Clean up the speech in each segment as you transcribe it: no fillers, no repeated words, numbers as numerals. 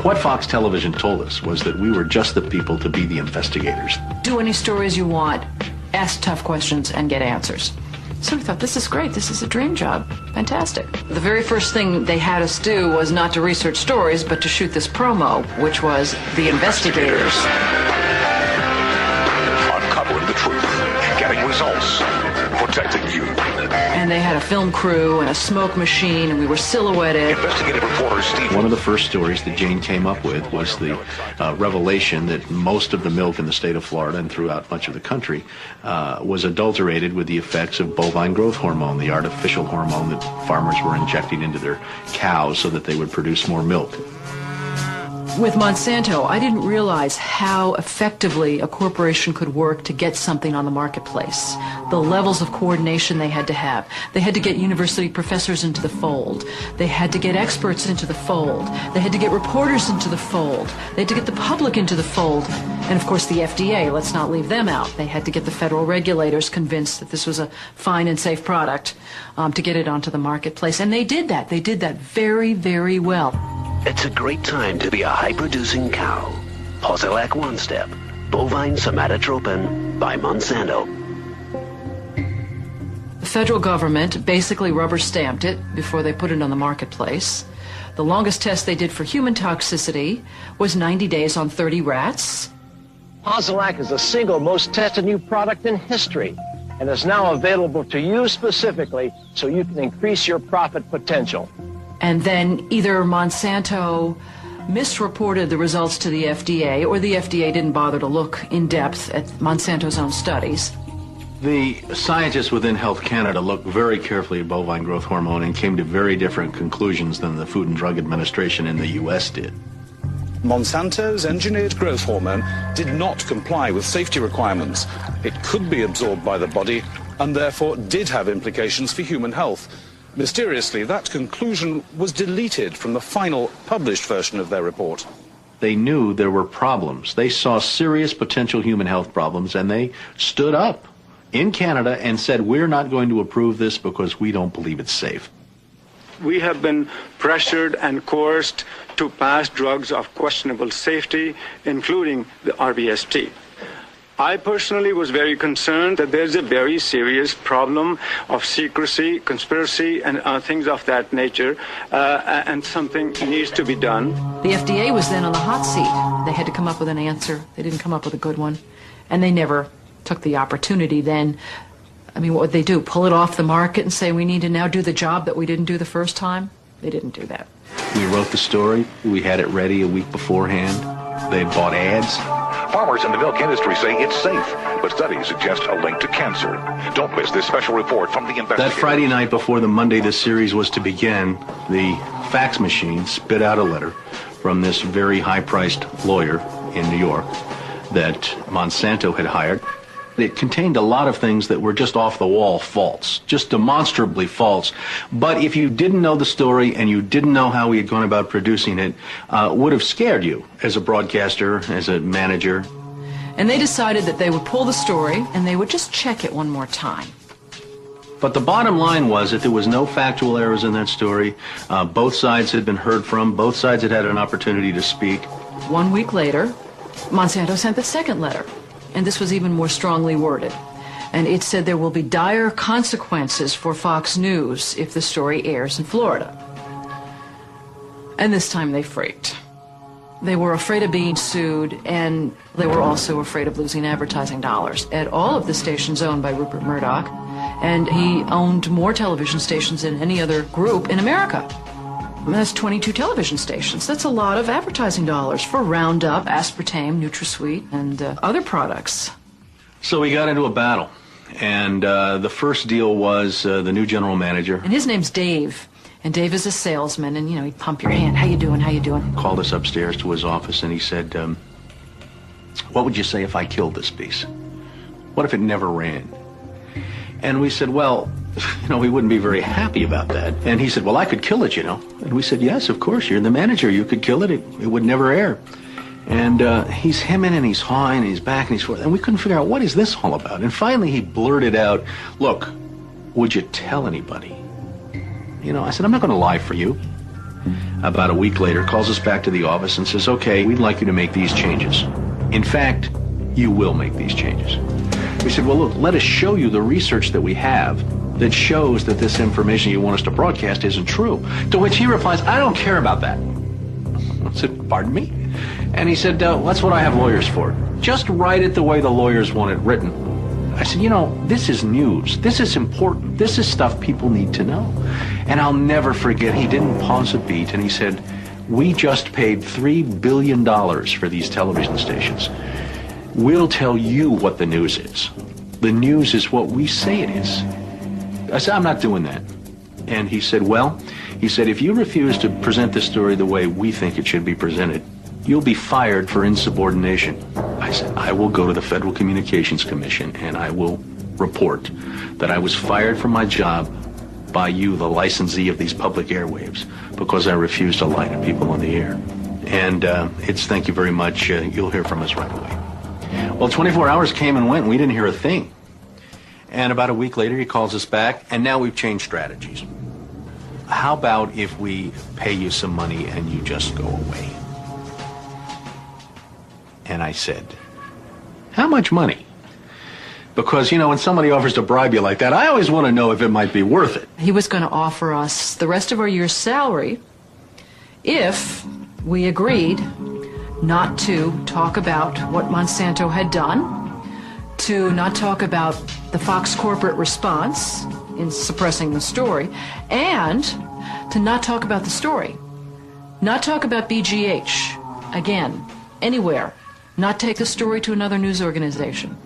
What Fox Television told us was that we were just the people to be the investigators. Do any stories you want, ask tough questions, and get answers. So we thought, this is great. This is a dream job. Fantastic. The very first thing they had us do was not to research stories, but to shoot this promo, which was The Investigators. Uncovering the truth, getting results, protecting you. And they had a film crew and a smoke machine, and we were silhouetted. Investigative reporter Steve. One of the first stories that Jane came up with was the revelation that most of the milk in the state of Florida and throughout much of the country was adulterated with the effects of bovine growth hormone, the artificial hormone that farmers were injecting into their cows so that they would produce more milk. With Monsanto, I didn't realize how effectively a corporation could work to get something on the marketplace. The levels of coordination they had to have. They had to get university professors into the fold. They had to get experts into the fold. They had to get reporters into the fold. They had to get the public into the fold. And of course the FDA, let's not leave them out. They had to get the federal regulators convinced that this was a fine and safe product to get it onto the marketplace. And they did that. They did that very, very well. It's a great time to be a high-producing cow. Posilac One Step, bovine somatotropin by Monsanto. The federal government basically rubber-stamped it before they put it on the marketplace. The longest test they did for human toxicity was 90 days on 30 rats. Posilac is the single most tested new product in history and is now available to you specifically so you can increase your profit potential. And then either Monsanto misreported the results to the FDA, or the FDA didn't bother to look in depth at Monsanto's own studies. The scientists within Health Canada looked very carefully at bovine growth hormone and came to very different conclusions than the Food and Drug Administration in the U.S. did. Monsanto's engineered growth hormone did not comply with safety requirements. It could be absorbed by the body and therefore did have implications for human health. Mysteriously, that conclusion was deleted from the final published version of their report. They knew there were problems. They saw serious potential human health problems, and they stood up in Canada and said, we're not going to approve this because we don't believe it's safe. We have been pressured and coerced to pass drugs of questionable safety, including the RBST. I personally was very concerned that there's a very serious problem of secrecy, conspiracy, and things of that nature, and something needs to be done. The FDA was then on the hot seat. They had to come up with an answer. They didn't come up with a good one. And they never took the opportunity then. I mean, what would they do? Pull it off the market and say, we need to now do the job that we didn't do the first time? They didn't do that. We wrote the story. We had it ready a week beforehand. They bought ads. Farmers in the milk industry say it's safe, but studies suggest a link to cancer. Don't miss this special report from the investigator. That Friday night before the Monday this series was to begin, the fax machine spit out a letter from this very high-priced lawyer in New York that Monsanto had hired. It contained a lot of things that were just off-the-wall false, just demonstrably false. But if you didn't know the story and you didn't know how he had gone about producing it, would have scared you as a broadcaster, as a manager. And they decided that they would pull the story and they would just check it one more time. But the bottom line was that there was no factual errors in that story. Both sides had been heard from. Both sides had had an opportunity to speak. 1 week later, Monsanto sent the second letter. And this was even more strongly worded. And it said there will be dire consequences for Fox News if the story airs in Florida. And this time they freaked. They were afraid of being sued, and they were also afraid of losing advertising dollars at all of the stations owned by Rupert Murdoch. And he owned more television stations than any other group in America. And that's 22 television stations. That's a lot of advertising dollars for Roundup, aspartame, NutraSweet, and other products. So we got into a battle. And the first deal was the new general manager. And his name's Dave. And Dave is a salesman, and, you know, he'd pump your hand. How you doing? How you doing? Called us upstairs to his office, and he said, what would you say if I killed this piece? What if it never ran? And we said, well, you know, we wouldn't be very happy about that. And he said, well, I could kill it, you know. And we said, yes, of course, you're the manager. You could kill it. It would never air. And he's hemming and he's hawing and he's back and he's forth. And we couldn't figure out, what is this all about? And finally he blurted out, look, would you tell anybody? You know, I said, I'm not going to lie for you. about a week later, calls us back to the office and says, okay, we'd like you to make these changes. In fact, you will make these changes. We said, well, look, let us show you the research that we have that shows that this information you want us to broadcast isn't true. To which he replies, I don't care about that. I said, pardon me? And he said, that's what I have lawyers for. Just write it the way the lawyers want it written. I said, you know, this is news. This is important. This is stuff people need to know. And I'll never forget, he didn't pause a beat, and he said, we just paid $3 billion for these television stations. We'll tell you what the news is. The news is what we say it is. I said, I'm not doing that. And he said, well, he said, if you refuse to present this story the way we think it should be presented, you'll be fired for insubordination. I said, I will go to the Federal Communications Commission and I will report that I was fired from my job by you, the licensee of these public airwaves, because I refused to lie to people on the air. And it's thank you very much. You'll hear from us right away. Well, 24 hours came and went, and we didn't hear a thing. And about a week later, he calls us back, and now we've changed strategies. How about if we pay you some money and you just go away? And I said, how much money? Because, you know, when somebody offers to bribe you like that, I always want to know if it might be worth it. He was going to offer us the rest of our year's salary if we agreed not to talk about what Monsanto had done, to not talk about the Fox corporate response in suppressing the story, and to not talk about the story. Not talk about BGH, again, anywhere. Not take the story to another news organization.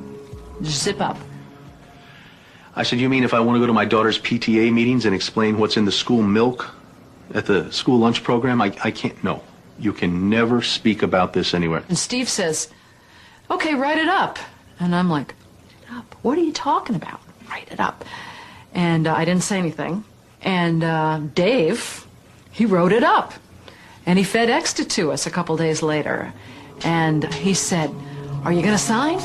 Just zip up. I said, you mean if I want to go to my daughter's PTA meetings and explain what's in the school milk at the school lunch program? I can't. No. You can never speak about this anywhere. And Steve says, okay, write it up. And I'm like, write it up? What are you talking about? Write it up. And I didn't say anything. And Dave, he wrote it up. And he FedExed it to us a couple days later. And he said, are you going to sign?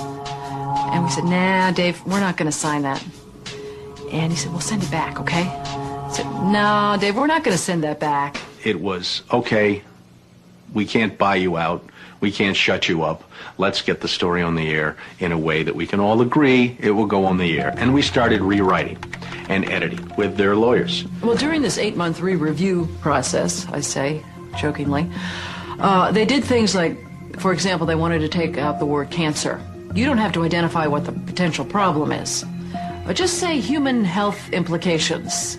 And we said, nah, Dave, we're not going to sign that. And he said, well, send it back, okay? I said, no, Dave, we're not going to send that back. It was, okay, we can't buy you out. We can't shut you up. Let's get the story on the air in a way that we can all agree it will go on the air. And we started rewriting and editing with their lawyers. Well, during this 8-month re-review process, I say jokingly, they did things like, for example, they wanted to take out the word cancer. You don't have to identify what the potential problem is, but just say human health implications.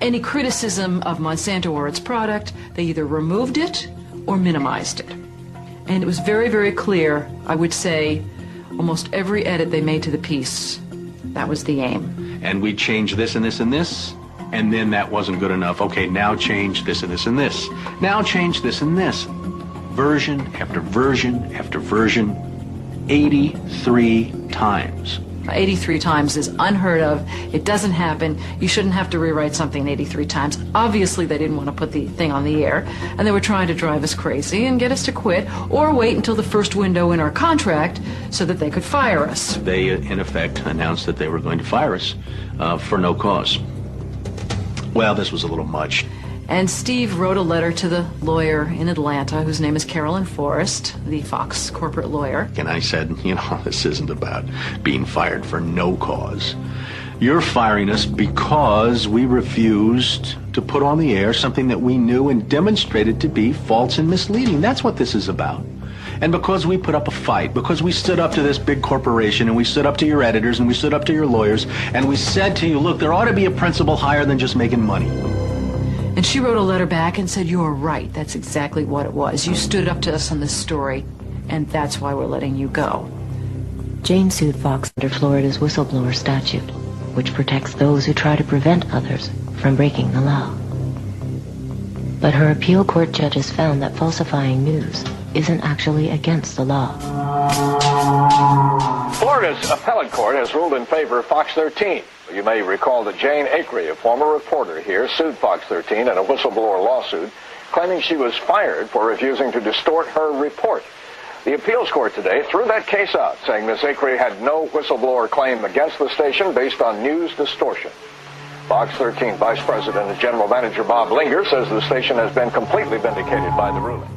Any criticism of Monsanto or its product, they either removed it or minimized it. And it was very, very clear, I would say, almost every edit they made to the piece, that was the aim. And we changed this and this and this, and then that wasn't good enough. Okay, now change this and this and this. Now change this and this. Version after version after version, 83 times. 83 times is unheard of. It doesn't happen. You shouldn't have to rewrite something 83 times. Obviously, they didn't want to put the thing on the air, and they were trying to drive us crazy and get us to quit or wait until the first window in our contract so that they could fire us. They, in effect, announced that they were going to fire us for no cause. Well, this was a little much. And Steve wrote a letter to the lawyer in Atlanta, whose name is Carolyn Forrest, the Fox corporate lawyer. And I said, you know, this isn't about being fired for no cause. You're firing us because we refused to put on the air something that we knew and demonstrated to be false and misleading. That's what this is about. And because we put up a fight, because we stood up to this big corporation, and we stood up to your editors, and we stood up to your lawyers, and we said to you, look, there ought to be a principle higher than just making money. And she wrote a letter back and said, you're right. That's exactly what it was. You stood up to us on this story, and that's why we're letting you go. Jane sued Fox under Florida's whistleblower statute, which protects those who try to prevent others from breaking the law. But her appeal court judges found that falsifying news isn't actually against the law. Florida's appellate court has ruled in favor of Fox 13. You may recall that Jane Acree, a former reporter here, sued Fox 13 in a whistleblower lawsuit, claiming she was fired for refusing to distort her report. The appeals court today threw that case out, saying Ms. Acree had no whistleblower claim against the station based on news distortion. Fox 13 Vice President and General Manager Bob Linger says the station has been completely vindicated by the ruling.